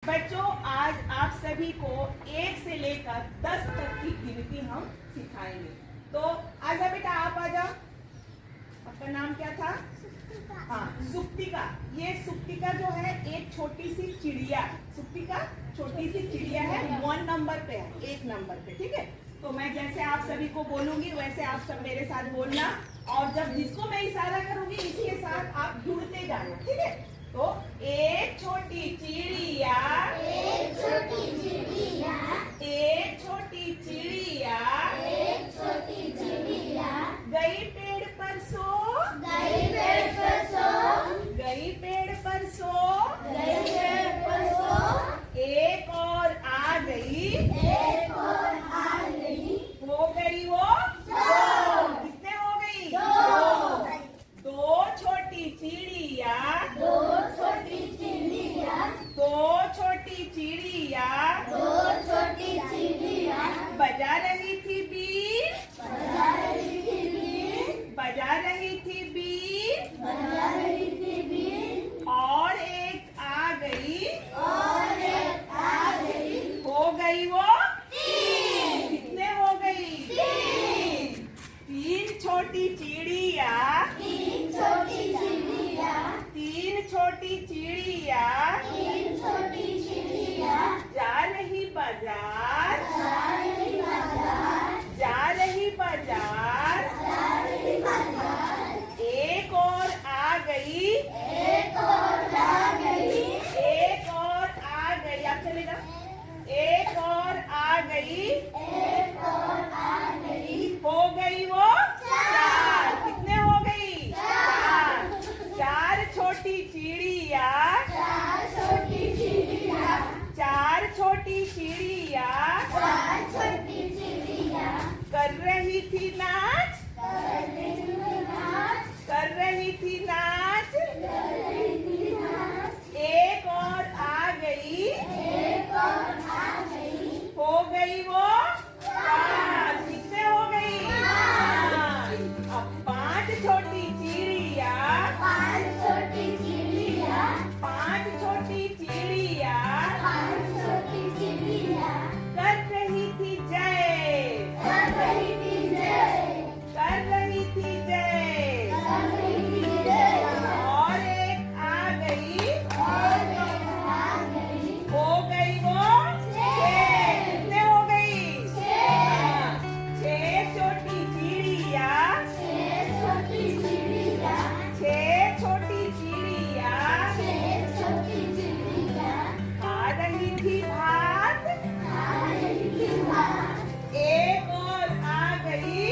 बच्चों आज आप सभी को 1 से लेकर 10 तक की गिनती हम सिखाएंगे। तो आजा बेटा, आप आ जाओ। आपका नाम क्या था? हाँ, सुप्तिका। ये सुप्तिका जो है एक छोटी सी चिड़िया है। सुप्तिका छोटी सी चिड़िया है, 1 नंबर पे है, 1 नंबर पे। ठीक है, तो मैं जैसे आप सभी को बोलूंगी वैसे आप सब मेरे साथ बोलना, और जब जिसको मैं इशारा करूंगी इसके साथ आप जुड़ते जाना। ठीक है, तो एक छोटी चिड़िया, एक छोटी चिड़िया, एक छोटी चिड़िया, एक छोटी चिड़िया, गई पेड़ पर सो, गई पेड़ पर सो, गई पेड़ पर सो, गई पेड़ पर सो, एक और आ गई, एक और आ गई, हो गई वो 2, कितने हो गई? 2, 2 छोटी चिड़िया, 2 छोटी चिड़िया, 2 छोटी चिड़िया, 2 छोटी चिड़िया, बजा रही थी बीन, बजा रही थी बीन, बजा रही थी बीन, बजा रही थी बीन, और एक आ गई, और एक आ गई, हो गई वो 3, कितने हो गई? 3, 3 छोटी चिड़िया, 3 छोटी चिड़िया, 3 छोटी चिड़िया, 3 छोटी चिड़िया, जा रही बाजार, जा रही बाजार, जा रही बाजार, जा रही बाजार, एक और आ गई, एक और आ गई, एक और आ गई, आप चले जाओ, एक और आ गई, एक और आ गई, हो गई वो 4 4, कितने हो गई? 4, 4 छोटी चिड़िया, 4 छोटी चिड़िया, 4 छोटी चिड़िया 4 छोटी चिड़िया, कर रही थी नाच, कर रही थी नाच, कर रही थी नाच, कर रही थी नाच, एक और आ गई, एक और आ गई, हो गई वो 5 कितने हो गई? 5 अब 5 छोटी चिड़िया, 5 छोटी चिड़िया, 5 छोटी चिड़िया 5 छोटी चिड़िया, कर रही थी जय, कर रही थी जय, कर रही थी जय, कर रही थी जय, और एक आ गई, और एक आ गई, हो गई वो 6 कितने हो गई? 6 छोटी चिड़िया, 6 छोटी चिड़िया, 6 छोटी चिड़िया 6 छोटी चिड़िया, खा रही थी भात, खा रही थी भात, एक और आ गई,